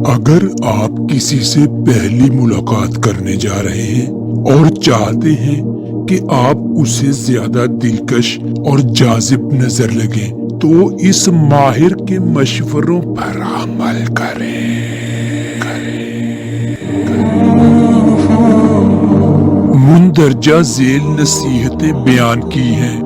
اگر آپ کسی سے پہلی ملاقات کرنے جا رہے ہیں اور چاہتے ہیں کہ آپ اسے زیادہ دلکش اور جاذب نظر لگیں تو اس ماہر کے مشوروں پر عمل کریں۔ مندرجہ ذیل نصیحتیں بیان کی ہیں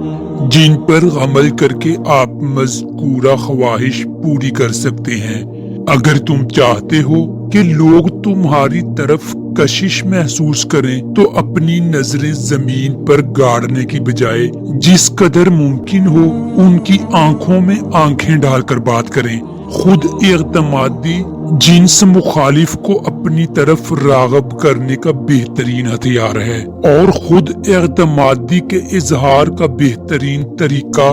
جن پر عمل کر کے آپ مذکورہ خواہش پوری کر سکتے ہیں۔ اگر تم چاہتے ہو کہ لوگ تمہاری طرف کشش محسوس کریں تو اپنی نظریں زمین پر گاڑنے کی بجائے جس قدر ممکن ہو ان کی آنکھوں میں آنکھیں ڈال کر بات کریں۔ خود اعتمادی جنس مخالف کو اپنی طرف راغب کرنے کا بہترین ہتھیار ہے، اور خود اعتمادی کے اظہار کا بہترین طریقہ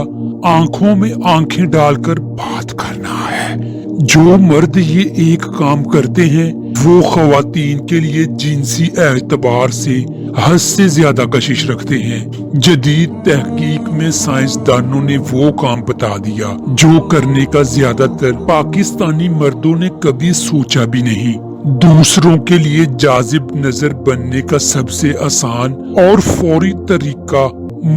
آنکھوں میں آنکھیں ڈال کر بات کرنا ہے۔ جو مرد یہ ایک کام کرتے ہیں وہ خواتین کے لیے جنسی اعتبار سے حد سے زیادہ کشش رکھتے ہیں۔ جدید تحقیق میں سائنسدانوں نے وہ کام بتا دیا جو کرنے کا زیادہ تر پاکستانی مردوں نے کبھی سوچا بھی نہیں۔ دوسروں کے لیے جاذب نظر بننے کا سب سے آسان اور فوری طریقہ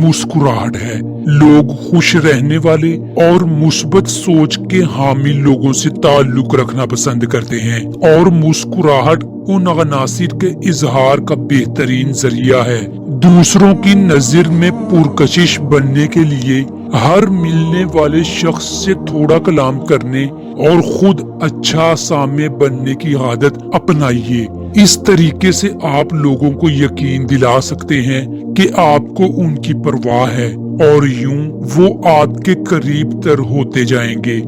مسکراہٹ ہے۔ لوگ خوش رہنے والے اور مثبت سوچ کے حامل لوگوں سے تعلق رکھنا پسند کرتے ہیں، اور مسکراہٹ ان عناصر کے اظہار کا بہترین ذریعہ ہے۔ دوسروں کی نظر میں پرکشش بننے کے لیے ہر ملنے والے شخص سے تھوڑا کلام کرنے اور خود اچھا سامع بننے کی عادت اپنائیے۔ اس طریقے سے آپ لوگوں کو یقین دلا سکتے ہیں کہ آپ کو ان کی پرواہ ہے، اور یوں وہ آپ کے قریب تر ہوتے جائیں گے۔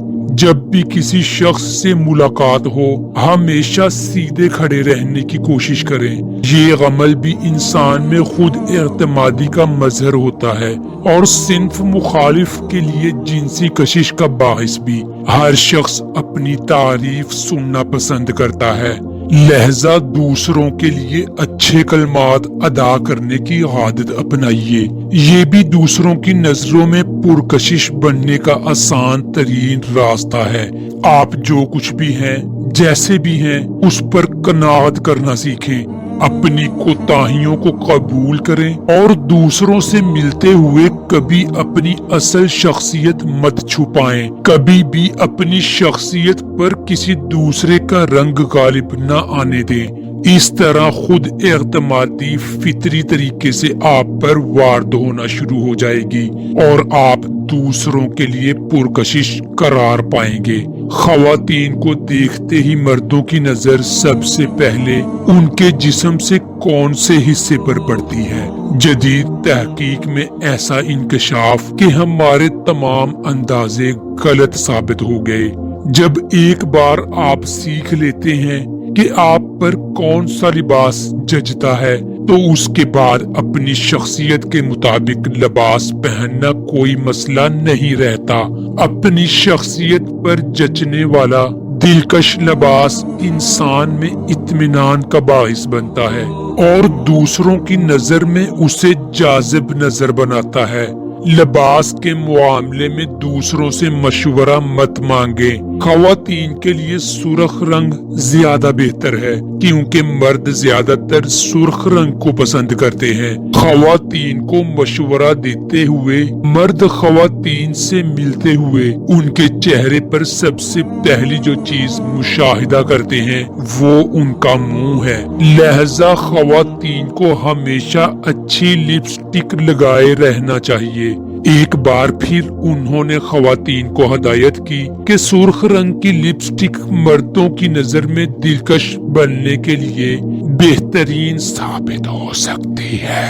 جب بھی کسی شخص سے ملاقات ہو ہمیشہ سیدھے کھڑے رہنے کی کوشش کریں۔ یہ عمل بھی انسان میں خود اعتمادی کا مظہر ہوتا ہے اور صنف مخالف کے لیے جنسی کشش کا باعث بھی۔ ہر شخص اپنی تعریف سننا پسند کرتا ہے، لہذا دوسروں کے لیے اچھے کلمات ادا کرنے کی عادت اپنائیے۔ یہ بھی دوسروں کی نظروں میں پرکشش بننے کا آسان ترین راستہ ہے۔ آپ جو کچھ بھی ہیں، جیسے بھی ہیں، اس پر قناعت کرنا سیکھیں۔ اپنی کوتاہیوں کو قبول کریں اور دوسروں سے ملتے ہوئے کبھی اپنی اصل شخصیت مت چھپائیں۔ کبھی بھی اپنی شخصیت پر کسی دوسرے کا رنگ غالب نہ آنے دیں۔ اس طرح خود اعتمادی فطری طریقے سے آپ پر وارد ہونا شروع ہو جائے گی اور آپ دوسروں کے لیے پرکشش قرار پائیں گے۔ خواتین کو دیکھتے ہی مردوں کی نظر سب سے پہلے ان کے جسم سے کون سے حصے پر پڑتی ہے۔ جدید تحقیق میں ایسا انکشاف کہ ہمارے تمام اندازے غلط ثابت ہو گئے۔ جب ایک بار آپ سیکھ لیتے ہیں کہ آپ پر کون سا لباس جچتا ہے تو اس کے بعد اپنی شخصیت کے مطابق لباس پہننا کوئی مسئلہ نہیں رہتا۔ اپنی شخصیت پر جچنے والا دلکش لباس انسان میں اطمینان کا باعث بنتا ہے اور دوسروں کی نظر میں اسے جاذب نظر بناتا ہے۔ لباس کے معاملے میں دوسروں سے مشورہ مت مانگیں۔ خواتین کے لیے سرخ رنگ زیادہ بہتر ہے کیونکہ مرد زیادہ تر سرخ رنگ کو پسند کرتے ہیں۔ خواتین کو مشورہ دیتے ہوئے مرد خواتین سے ملتے ہوئے ان کے چہرے پر سب سے پہلی جو چیز مشاہدہ کرتے ہیں وہ ان کا منہ ہے، لہذا خواتین کو ہمیشہ اچھی لپسٹک لگائے رہنا چاہیے۔ ایک بار پھر انہوں نے خواتین کو ہدایت کی کہ سرخ رنگ کی لپسٹک مردوں کی نظر میں دلکش بننے کے لیے بہترین ثابت ہو سکتی ہے۔